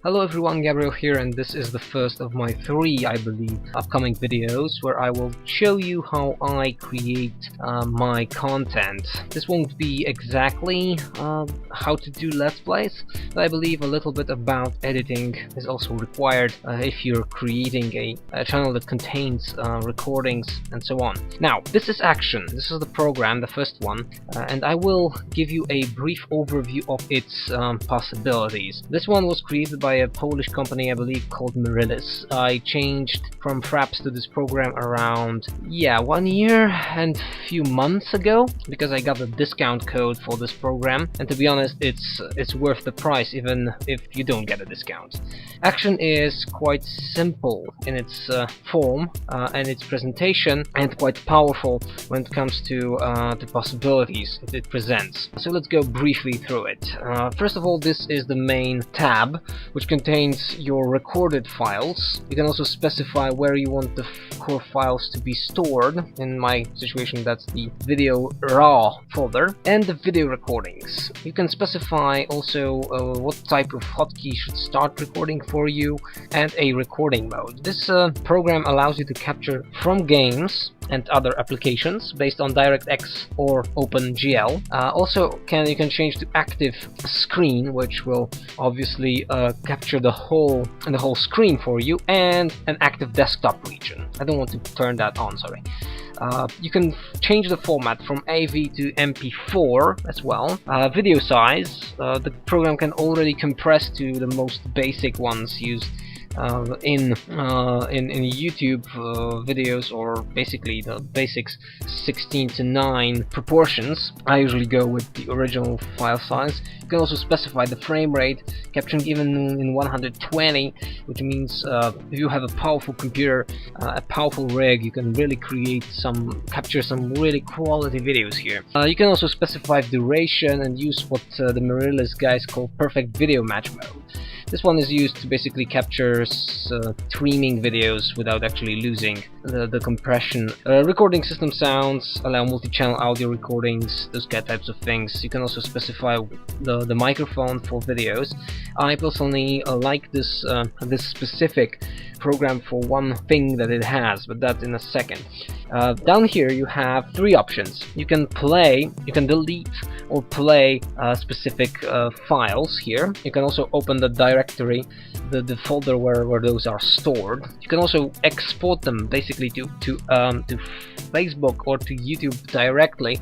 Hello everyone, Gabriel here, and this is the first of my 3, I believe, upcoming videos where I will show you how I create my content. This won't be exactly how to do Let's Plays, but I believe a little bit about editing is also required if you're creating a channel that contains recordings and so on. Now, this is Action. This is the program, the first one, and I will give you a brief overview of its possibilities. This one was created by a Polish company, I believe, called Merylis. I changed from Fraps to this program around 1 year and a few months ago because I got a discount code for this program, and to be honest, it's worth the price even if you don't get a discount. Action is quite simple in its form and its presentation, and quite powerful when it comes to the possibilities it presents. So let's go briefly through it. First of all, this is the main tab, which contains your recorded files. You can also specify where you want the core files to be stored. In my situation, that's the video raw folder, and the video recordings. You can specify also what type of hotkey should start recording for you, and a recording mode. This program allows you to capture from games and other applications based on DirectX or OpenGL. Also, you can change to active screen, which will obviously capture the whole screen for you, and an active desktop region. I don't want to turn that on, sorry. You can change the format from AV to MP4 as well. Video size, the program can already compress to the most basic ones used in YouTube videos, or basically the basics 16:9 proportions. I usually go with the original file size. You can also specify the frame rate, capturing even in 120, which means if you have a powerful computer, a powerful rig, you can really capture some really quality videos here. You can also specify duration and use what the Merylis guys call perfect video match mode. This one is used to basically capture streaming videos without actually losing the compression. Recording system sounds, allow multi-channel audio recordings, those types of things. You can also specify the microphone for videos. I personally like this specific program for one thing that it has, but that in a second. Down here you have 3 options. You can delete or play specific files here. You can also open the directory, the folder where those are stored. You can also export them basically to Facebook or to YouTube directly,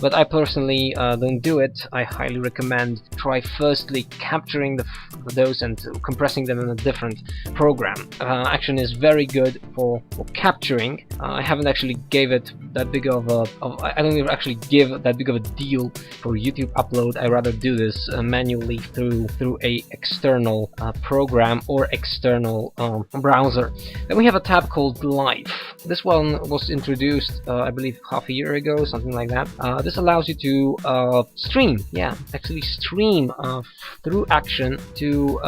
but I personally don't do it. I highly recommend try firstly capturing those and compressing them in a different program. Action is very good for capturing. I haven't actually gave it that big of a I don't even actually give that big of a deal for YouTube upload. I rather do this manually through a external program or external browser. Then we have a tab called Live. This one was introduced I believe half a year ago, something like that. This allows you to stream, actually stream through Action to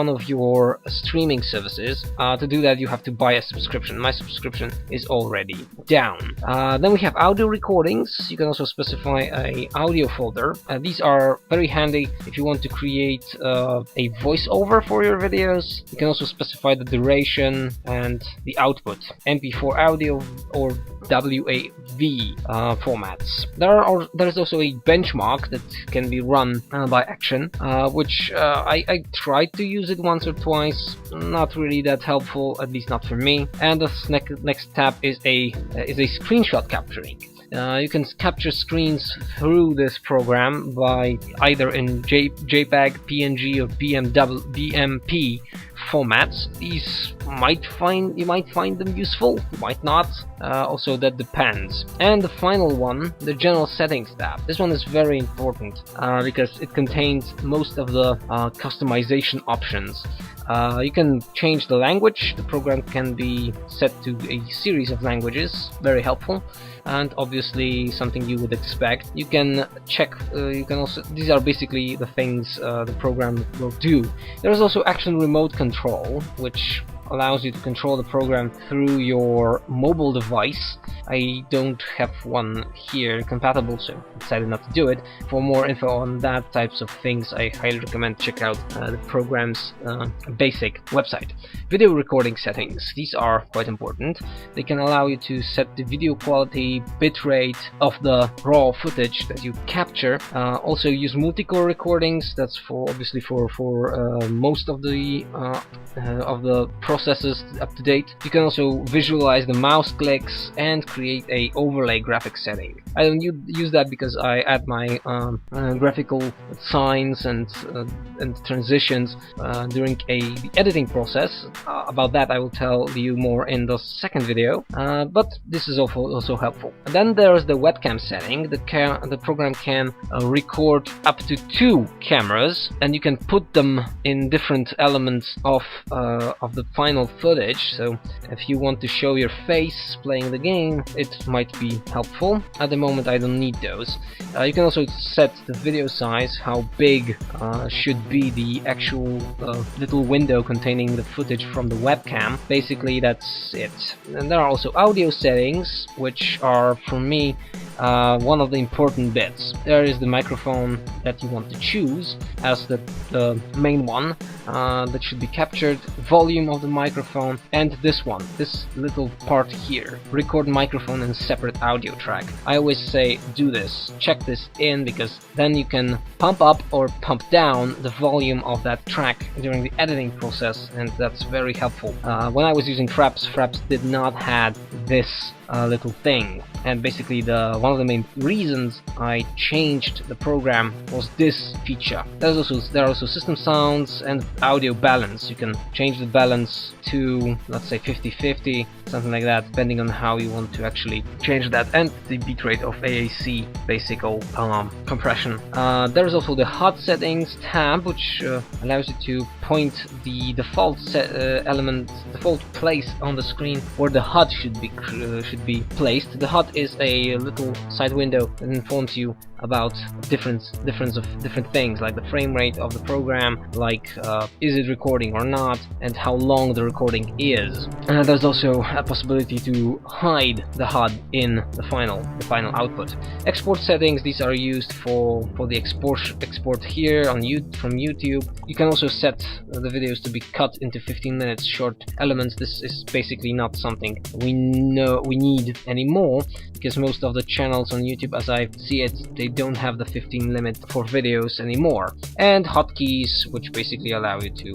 one of your streaming services. To do that, you have to buy a subscription. My subscription is already down. Then we have audio recordings. You can also specify a audio folder. These are very handy if you want to create a voiceover for your videos. You can also specify the duration and the output, MP4 audio or WAV formats. There is also a benchmark that can be run by Action, which I tried to use it once or twice. Not really that helpful, at least not for me. And the next tab is a screenshot capturing. You can capture screens through this program by either in JPEG, PNG, or BMP formats. These you might find them useful, you might not. Also, that depends. And the final one, the general settings tab. This one is very important because it contains most of the customization options. You can change the language. The program can be set to a series of languages, very helpful, and obviously something you would expect. You can check, these are basically the things the program will do. There is also Action Remote Control, which allows you to control the program through your mobile device. I don't have one here compatible, so I decided not to do it. For more info on that types of things, I highly recommend check out the program's basic website. Video recording settings. These are quite important. They can allow you to set the video quality, bitrate of the raw footage that you capture. Also use multi-core recordings. That's obviously for most of the processes up to date. You can also visualize the mouse clicks and create a overlay graphic setting. I don't use that because I add my graphical signs and transitions during the editing process. About that I will tell you more in the second video, but this is also helpful. And then there's the webcam setting. The program can record up to 2 cameras, and you can put them in different elements of the final footage. So if you want to show your face playing the game, it might be helpful. At the moment I don't need those. You can also set the video size, how big should be the actual little window containing the footage from the webcam. Basically that's it. And there are also audio settings, which are for me one of the important bits. There is the microphone that you want to choose as the main one that should be captured, volume of the microphone, and this little part here, record microphone and separate audio track. I always say do this, check this in, because then you can pump up or pump down the volume of that track during the editing process, and that's very helpful. When I was using Fraps did not have this little thing, and basically one of the main reasons I changed the program was this feature. There are also system sounds and audio balance. You can change the balance to, let's say, 50-50, something like that, depending on how you want to actually change that, and the bitrate of AAC basic compression. There's also the HUD settings tab, which allows you to point the default default place on the screen where the HUD should be placed. The HUD is a little side window that informs you about different things, like the frame rate of the program, like is it recording or not, and how long the recording is. There's also a possibility to hide the HUD in the final output. Export settings. These are used for the export here from YouTube. You can also set the videos to be cut into 15 minutes short elements. This is basically not something we need anymore, because most of the channels on YouTube, as I see it, they don't have the 15 limit for videos anymore. And hotkeys, which basically allow you to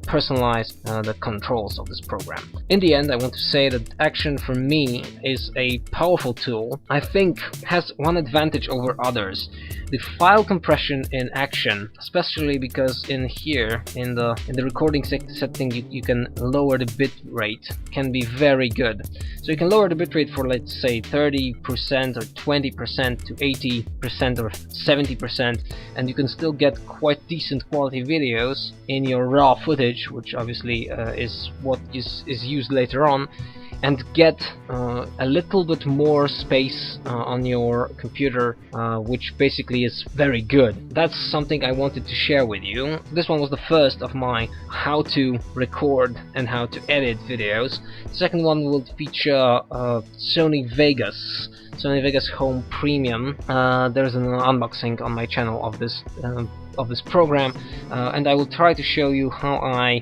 personalize the controls of this program. In the end, I want to say that Action for me is a powerful tool. I think has one advantage over others: the file compression in Action, especially because in here in the recording setting you can lower the bit rate, can be very good. So you can lower the bitrate for, let's say, 30% or 20% to 80% or 70%, and you can still get quite decent quality videos in your raw footage, which obviously is what is used later on, and get a little bit more space on your computer, which basically is very good. That's something I wanted to share with you. This one was the first of my how to record and how to edit videos. The second one will feature Sony Vegas Home Premium. There's an unboxing on my channel of this program, and I will try to show you how I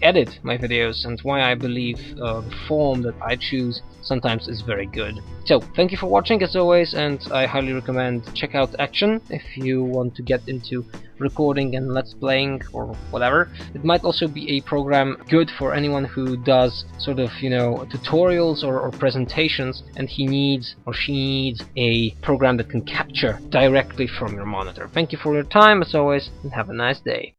edit my videos and why I believe the form that I choose sometimes is very good. So thank you for watching as always, and I highly recommend check out Action if you want to get into recording and let's playing or whatever. It might also be a program good for anyone who does sort of, tutorials or presentations, and he needs or she needs a program that can capture directly from your monitor. Thank you for your time as always, and have a nice day.